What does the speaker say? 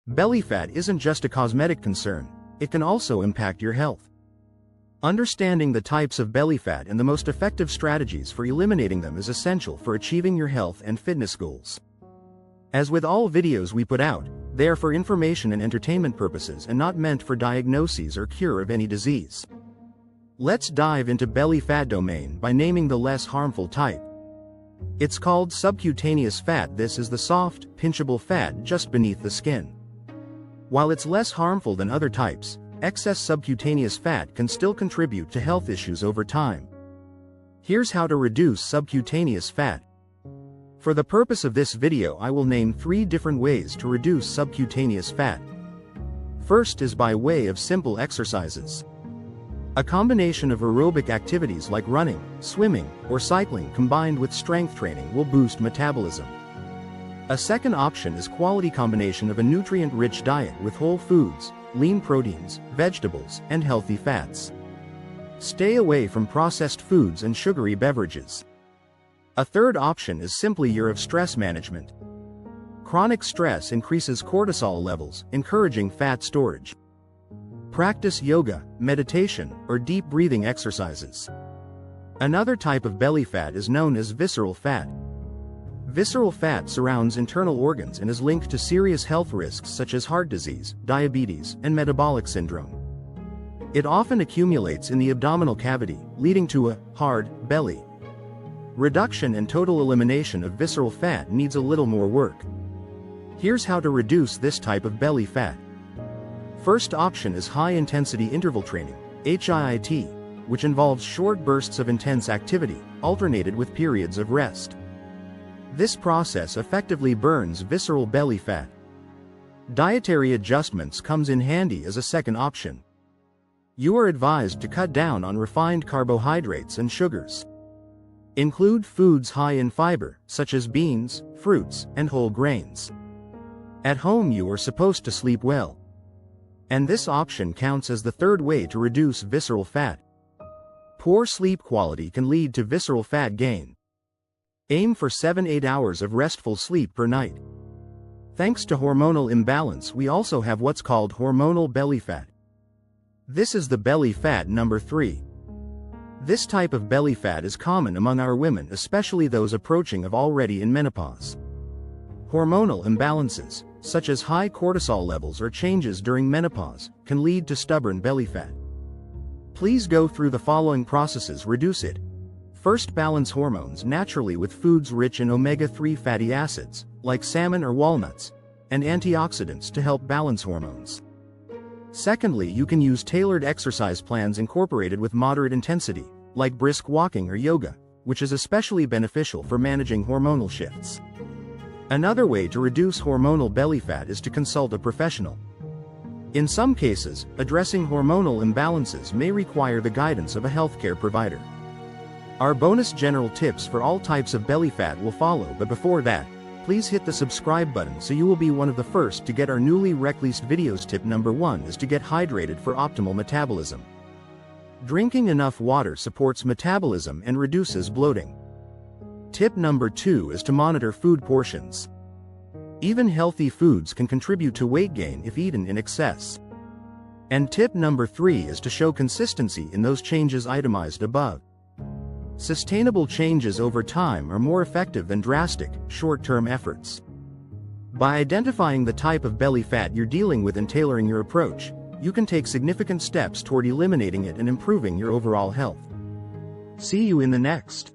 Belly fat isn't just a cosmetic concern, it can also impact your health. Understanding the types of belly fat and the most effective strategies for eliminating them is essential for achieving your health and fitness goals. As with all videos we put out, they are for information and entertainment purposes and not meant for diagnoses or cure of any disease. Let's dive into belly fat domain by naming the less harmful type. It's called subcutaneous fat. This is the soft, pinchable fat just beneath the skin. While it's less harmful than other types, excess subcutaneous fat can still contribute to health issues over time. Here's how to reduce subcutaneous fat. For the purpose of this video, I will name 3 different ways to reduce subcutaneous fat. First is by way of simple exercises. A combination of aerobic activities like running, swimming, or cycling combined with strength training will boost metabolism. A second option is quality combination of a nutrient-rich diet with whole foods, lean proteins, vegetables, and healthy fats. Stay away from processed foods and sugary beverages. A third option is simply year of stress management. Chronic stress increases cortisol levels, encouraging fat storage. Practice yoga, meditation, or deep breathing exercises. Another type of belly fat is known as visceral fat. Visceral fat surrounds internal organs and is linked to serious health risks such as heart disease, diabetes, and metabolic syndrome. It often accumulates in the abdominal cavity, leading to a hard belly. Reduction and total elimination of visceral fat needs a little more work. Here's how to reduce this type of belly fat. First option is high-intensity interval training, HIIT, which involves short bursts of intense activity, alternated with periods of rest. This process effectively burns visceral belly fat. Dietary adjustments comes in handy as a second option. You are advised to cut down on refined carbohydrates and sugars. Include foods high in fiber, such as beans, fruits, and whole grains. At home you are supposed to sleep well. And this option counts as the third way to reduce visceral fat. Poor sleep quality can lead to visceral fat gain. Aim for 7-8 hours of restful sleep per night. Thanks to hormonal imbalance, we also have what's called hormonal belly fat. This is the belly fat number 3. This type of belly fat is common among our women, especially those approaching of already in menopause. Hormonal imbalances, such as high cortisol levels or changes during menopause, can lead to stubborn belly fat. Please go through the following processes to reduce it. First, balance hormones naturally with foods rich in omega-3 fatty acids, like salmon or walnuts, and antioxidants to help balance hormones. Secondly, you can use tailored exercise plans incorporated with moderate intensity, like brisk walking or yoga, which is especially beneficial for managing hormonal shifts. Another way to reduce hormonal belly fat is to consult a professional. In some cases, addressing hormonal imbalances may require the guidance of a healthcare provider. Our bonus general tips for all types of belly fat will follow, but before that, please hit the subscribe button so you will be one of the first to get our newly released videos. Tip number 1 is to get hydrated for optimal metabolism. Drinking enough water supports metabolism and reduces bloating. Tip number 2 is to monitor food portions. Even healthy foods can contribute to weight gain if eaten in excess. And tip number 3 is to show consistency in those changes itemized above. Sustainable changes over time are more effective than drastic, short-term efforts. By identifying the type of belly fat you're dealing with and tailoring your approach, you can take significant steps toward eliminating it and improving your overall health. See you in the next